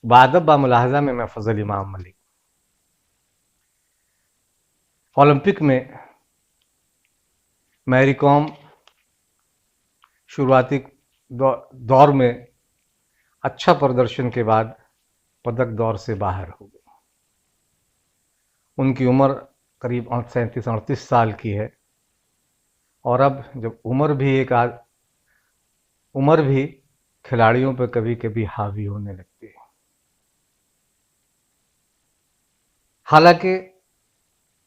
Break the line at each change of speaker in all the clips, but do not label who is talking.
बाअदब बामुलाहज़ा में मैं फजल इमाम मलिक। ओलंपिक में मैरी कॉम शुरुआती दौर में अच्छा प्रदर्शन के बाद पदक दौर से बाहर हो गई। उनकी उम्र करीब 37-38 साल की है और अब जब उम्र भी खिलाड़ियों पर कभी कभी हावी होने लगती है। हालांकि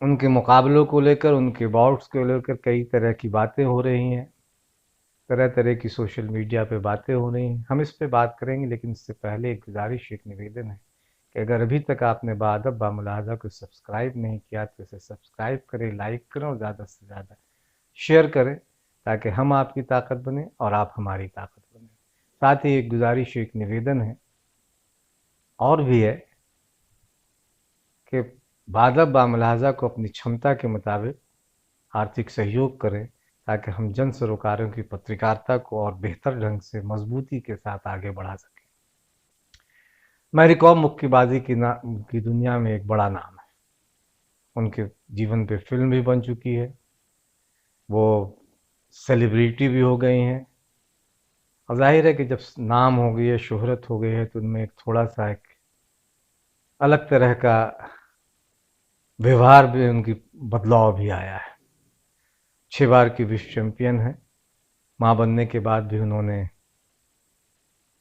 उनके मुकाबलों को लेकर, उनके बाउट्स को लेकर कई तरह की बातें हो रही हैं, तरह तरह की सोशल मीडिया पे बातें हो रही हैं। हम इस पे बात करेंगे, लेकिन इससे पहले एक गुजारिश, एक निवेदन है कि अगर अभी तक आपने बाअदब बामुलाहज़ा को सब्सक्राइब नहीं किया तो इसे सब्सक्राइब करें, लाइक करें और ज़्यादा से ज़्यादा शेयर करें, ताकि हम आपकी ताकत बने और आप हमारी ताकत बने। साथ ही एक गुजारिश, एक निवेदन है और भी है कि बाअदब बामुलाहज़ा को अपनी क्षमता के मुताबिक आर्थिक सहयोग करें, ताकि हम जन सरोकारों की पत्रकारिता को और बेहतर ढंग से मजबूती के साथ आगे बढ़ा सकें। मैरी कॉम मुक्केबाजी की दुनिया में एक बड़ा नाम है। उनके जीवन पे फिल्म भी बन चुकी है, वो सेलिब्रिटी भी हो गई हैं, और जाहिर है कि जब नाम हो गई है, शोहरत हो गई है, तो उनमें एक थोड़ा सा एक अलग तरह का व्यवहार भी, उनकी बदलाव भी आया है। 6 बार की विश्व चैंपियन है। मां बनने के बाद भी उन्होंने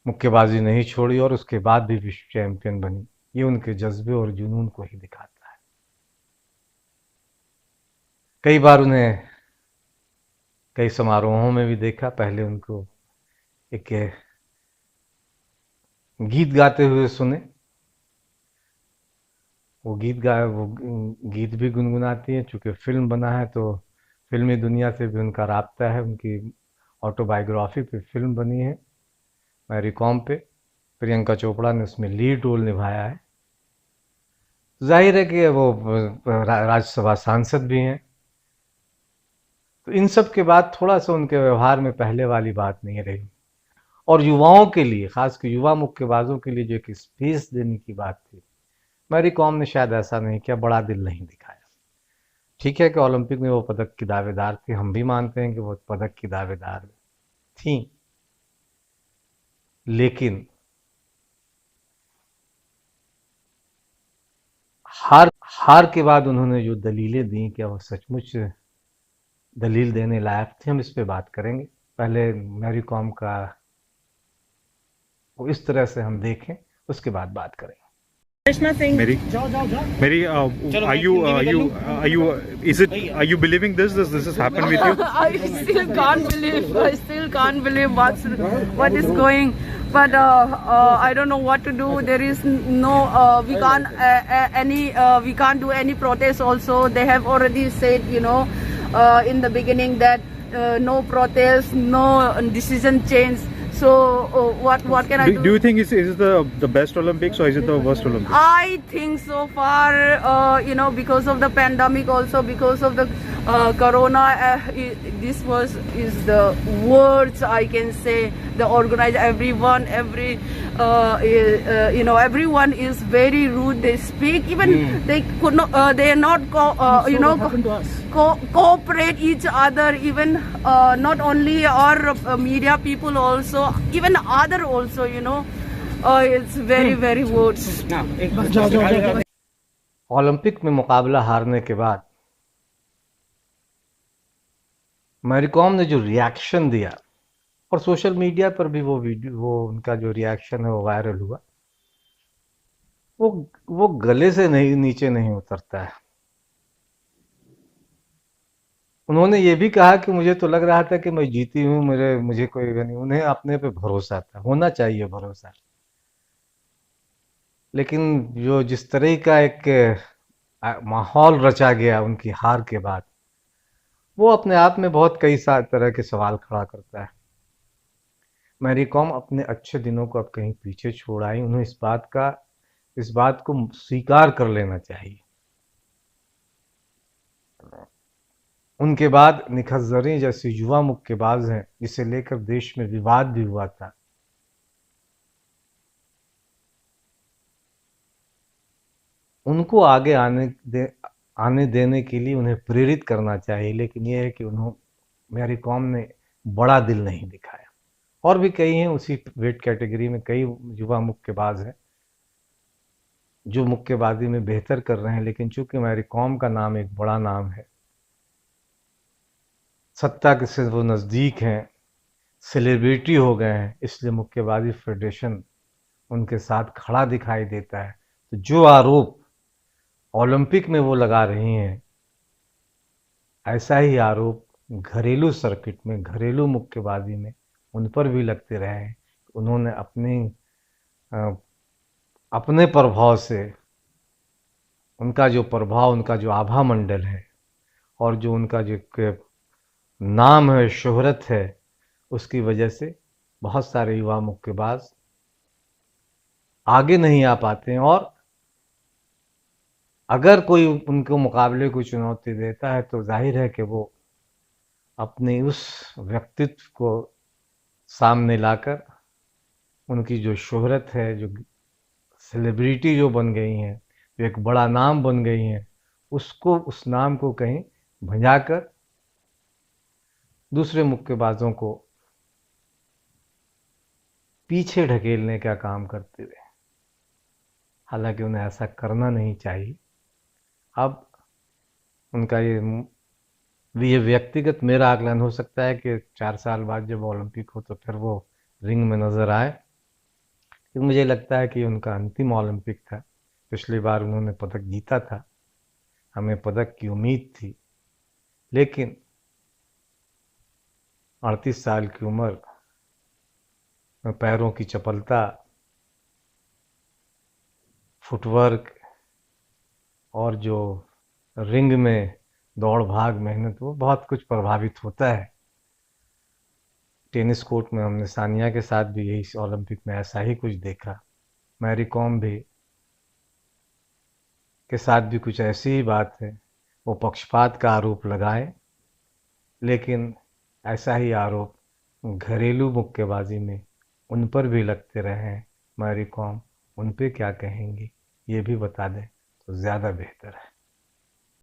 मुक्केबाजी नहीं छोड़ी और उसके बाद भी विश्व चैंपियन बनी। ये उनके जज्बे और जुनून को ही दिखाता है। कई बार उन्हें कई समारोहों में भी देखा। पहले उनको एक गीत गाते हुए सुने। वो गीत भी गुनगुनाती हैं। चूंकि फिल्म बना है तो फिल्मी दुनिया से भी उनका राब्ता है। उनकी ऑटोबायोग्राफी पे फिल्म बनी है मैरी कॉम पे। प्रियंका चोपड़ा ने उसमें लीड रोल निभाया है। जाहिर है कि वो राज्यसभा सांसद भी हैं। तो इन सब के बाद थोड़ा सा उनके व्यवहार में पहले वाली बात नहीं रही। और युवाओं के लिए, खासकर युवा मुक्केबाजों के लिए जो एक स्पेस देने की बात थी, मैरी कॉम ने शायद ऐसा नहीं किया, बड़ा दिल नहीं दिखाया। ठीक है कि ओलंपिक में वो पदक की दावेदार थी, हम भी मानते हैं कि वो पदक की दावेदार थी, लेकिन हार के बाद उन्होंने जो दलीलें दी, क्या वो सचमुच दलील देने लायक थी? हम इस पे बात करेंगे। पहले मैरी कॉम का वो इस तरह से हम देखें, उसके बाद बात करेंगे।
Krishna Singh.
Mary, are you believing this? This has happened with you?
I still can't believe. I still can't believe what is going. But I don't know what to do. There is no. We can't We can't do any protest. Also, they have already said, in the beginning that no protest, no decision change. So what can I do?
Do you think is it the best Olympics or is it the worst Olympics?
I think so far, because of the pandemic, also because of the corona, this is the words I can say. The organized, everyone is very rude. They speak, even they could not. They are not cooperate each other. Even not only our media people, also even other also. It's very words.
Olympic में मुकाबला हारने के बाद Mary com ने जो reaction दिया, और social media पर भी वो उनका जो रिएक्शन है वो वायरल हुआ, वो गले से नीचे नहीं उतरता है। उन्होंने ये भी कहा कि मुझे तो लग रहा था कि मैं जीती हूँ, मुझे कोई नहीं। उन्हें अपने पे भरोसा था, होना चाहिए भरोसा। लेकिन जिस तरह का एक माहौल रचा गया उनकी हार के बाद, वो अपने आप में बहुत कई तरह के सवाल खड़ा करता है। मैरी कॉम अपने अच्छे दिनों को अब कहीं पीछे छोड़ आई। उन्हें इस बात को स्वीकार कर लेना चाहिए। उनके बाद निखत ज़रीन जैसे युवा मुक्केबाज हैं, जिसे लेकर देश में विवाद भी हुआ था, उनको आगे आने देने के लिए उन्हें प्रेरित करना चाहिए, लेकिन ये है कि मैरी कॉम ने बड़ा दिल नहीं दिखाया। और भी कई हैं उसी वेट कैटेगरी में, कई युवा मुक्केबाज हैं जो मुक्केबाजी में बेहतर कर रहे हैं, लेकिन चूंकि मैरी कॉम का नाम एक बड़ा नाम है, सत्ता के से वो नज़दीक हैं, सेलिब्रिटी हो गए हैं, इसलिए मुक्केबाजी फेडरेशन उनके साथ खड़ा दिखाई देता है। तो जो आरोप ओलंपिक में वो लगा रही हैं, ऐसा ही आरोप घरेलू सर्किट में, घरेलू मुक्केबाजी में उन पर भी लगते रहे हैं। उन्होंने अपने प्रभाव से, उनका जो प्रभाव, उनका जो आभा मंडल है और जो उनका जो नाम है, शोहरत है, उसकी वजह से बहुत सारे युवा मुक्केबाज आगे नहीं आ पाते हैं। और अगर कोई उनको मुकाबले को चुनौती देता है तो जाहिर है कि वो अपने उस व्यक्तित्व को सामने लाकर, उनकी जो शोहरत है, जो सेलिब्रिटी जो बन गई हैं, जो एक बड़ा नाम बन गई हैं, उस नाम को कहीं भंजाकर दूसरे मुक्केबाजों को पीछे ढकेलने का काम करते हुए। हालांकि उन्हें ऐसा करना नहीं चाहिए। अब उनका ये व्यक्तिगत मेरा आकलन हो सकता है कि 4 साल बाद जब ओलंपिक हो तो फिर वो रिंग में नज़र आए। तो मुझे लगता है कि उनका अंतिम ओलंपिक था। पिछली बार उन्होंने पदक जीता था, हमें पदक की उम्मीद थी, लेकिन 38 साल की उम्र में पैरों की चपलता, फुटवर्क और जो रिंग में दौड़ भाग मेहनत, वो बहुत कुछ प्रभावित होता है। टेनिस कोर्ट में हमने सानिया के साथ भी यही ओलंपिक में ऐसा ही कुछ देखा। मैरी कॉम भी के साथ भी कुछ ऐसी ही बात है। वो पक्षपात का आरोप लगाए, लेकिन ऐसा ही आरोप घरेलू मुक्केबाजी में उन पर भी लगते रहे। मैरी कॉम उन पे क्या कहेंगी ये भी बता दें तो ज़्यादा बेहतर है।